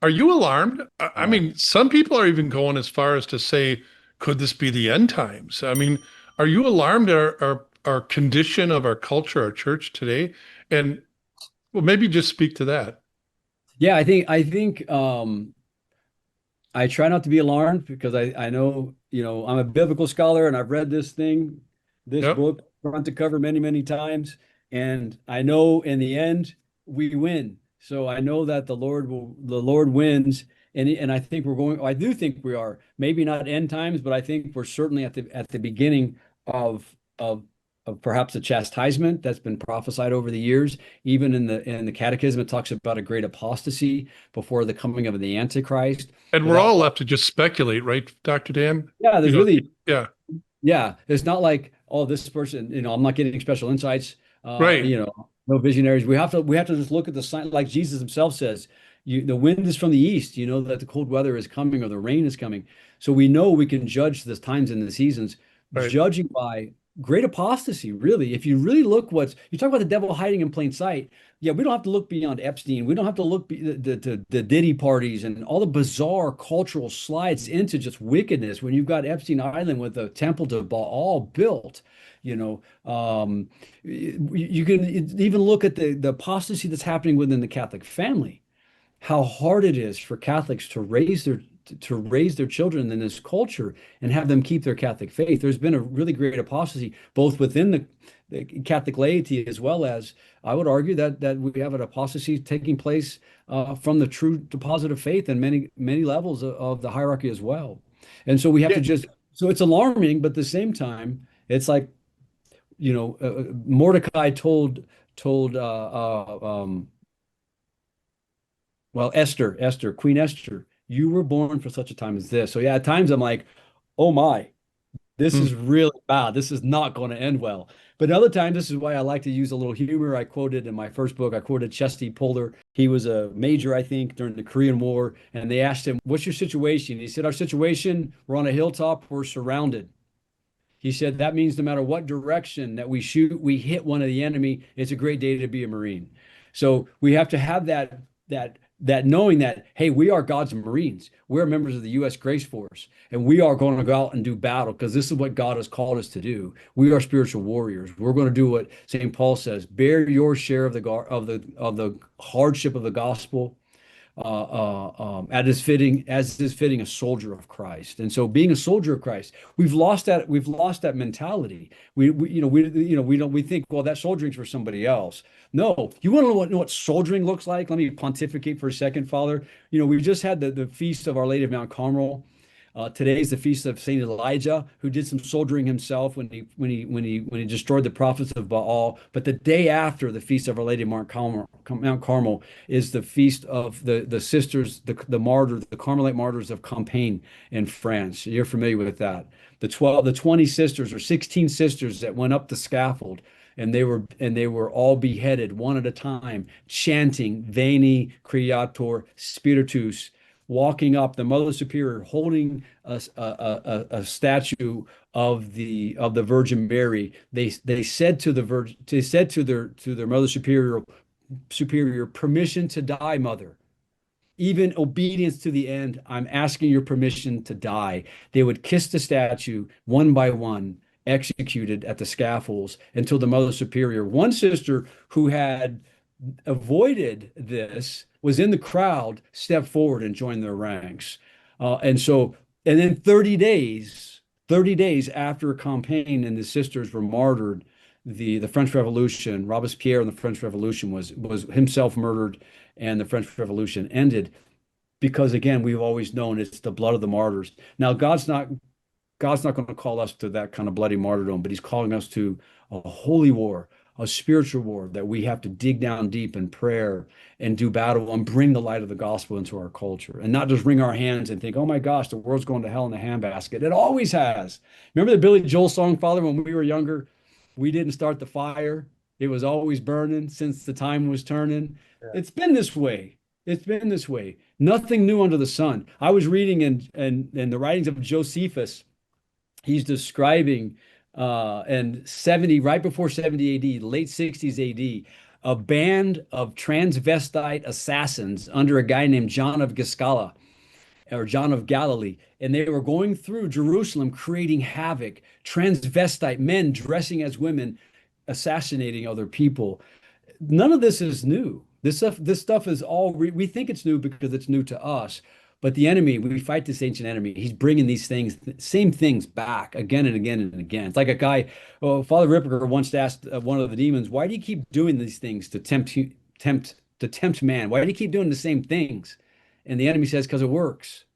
Are you alarmed? I Oh. mean, some people are even going as far as to say, could this be the end times? I mean, are you alarmed at our condition of our culture, our church today? And well, maybe just speak to that. Yeah, I think I try not to be alarmed because I know, I'm a biblical scholar and I've read this Yep. book front to cover many, many times. And I know in the end we win. So I know that the Lord wins. And I do think we are, maybe not end times, but I think we're certainly at the beginning of of of perhaps a chastisement that's been prophesied over the years. Even in the catechism, it talks about a great apostasy before the coming of the Antichrist. And we're Without, all left to just speculate, right, Dr. Dan? yeah, You there's know, really, yeah, yeah, it's not like, oh, this person, I'm not getting special insights, right. no visionaries. We have to just look at the sign, like Jesus himself says, the wind is from the east, that the cold weather is coming or the rain is coming. So we know we can judge the times and the seasons, Right. judging by great apostasy, really. If you really look you talk about the devil hiding in plain sight. Yeah, we don't have to look beyond Epstein. We don't have to look the Diddy parties and all the bizarre cultural slides into just wickedness. When you've got Epstein Island with the temple to Baal built, you know, you can even look at the apostasy that's happening within the Catholic family, how hard it is for Catholics to raise their children in this culture and have them keep their Catholic faith. There's been a really great apostasy both within the Catholic laity as well as I would argue that we have an apostasy taking place from the true deposit of faith in many levels of the hierarchy as well. And so we have Yeah. to just so it's alarming, but at the same time, it's like Mordecai told well, Queen Esther, you were born for such a time as this. So yeah, at times I'm like, oh my, this Hmm. is really bad. This is not going to end well. But other times, this is why I like to use a little humor. I quoted in my first book, I quoted Chesty Puller. He was a major, I think, during the Korean War. And they asked him, what's your situation? He said, our situation, we're on a hilltop, we're surrounded. He said, that means no matter what direction that we shoot, we hit one of the enemy. It's a great day to be a Marine. So we have to have that knowing that, hey, we are God's Marines. We're members of the U.S. Grace Force, and we are going to go out and do battle because this is what God has called us to do. We are spiritual warriors. We're going to do what St. Paul says: bear your share of the hardship of the gospel, as is fitting a soldier of Christ. And so being a soldier of Christ, we've lost that mentality. We think, well, that soldiering's for somebody else. No, you want to know what soldiering looks like? Let me pontificate for a second, Father. We just had the feast of Our Lady of Mount Carmel. Today is the feast of Saint Elijah, who did some soldiering himself when he destroyed the prophets of Baal. But the day after the feast of Our Lady of Mount Carmel is the feast of the sisters, the martyrs, the Carmelite martyrs of Compiègne in France. You're familiar with that. The 20 sisters or 16 sisters that went up the scaffold and they were all beheaded one at a time, chanting Veni Creator Spiritus, walking up, the Mother Superior holding a statue of the Virgin Mary. They said to the Virgin, they said to their Mother Superior, permission to die, Mother. Even obedience to the end. I'm asking your permission to die. They would kiss the statue one by one, executed at the scaffolds until the Mother Superior. One sister who had avoided this, was in the crowd, stepped forward and joined their ranks. And then 30 days after Compiègne and the sisters were martyred, the French Revolution, Robespierre and the French Revolution was himself murdered, and the French Revolution ended because again, we've always known it's the blood of the martyrs. Now, God's not going to call us to that kind of bloody martyrdom, but he's calling us to a holy war, a spiritual war that we have to dig down deep in prayer and do battle and bring the light of the gospel into our culture and not just wring our hands and think, oh my gosh, the world's going to hell in a handbasket. It always has. Remember the Billy Joel song, Father, when we were younger? We didn't start the fire. It was always burning since the time was turning. Yeah. It's been this way. It's been this way. Nothing new under the sun. I was reading in the writings of Josephus. He's describing and 70 right before 70 AD, late 60s AD, a band of transvestite assassins under a guy named John of Giscala or John of Galilee, and they were going through Jerusalem creating havoc, transvestite men dressing as women, assassinating other people. None of this is new. This stuff is all we think it's new because it's new to us. But the enemy, we fight this ancient enemy. He's bringing these things, same things back again and again and again. It's like a guy, Father Ripper once asked one of the demons, "Why do you keep doing these things to tempt man? Why do you keep doing the same things?" And the enemy says, "Because it works.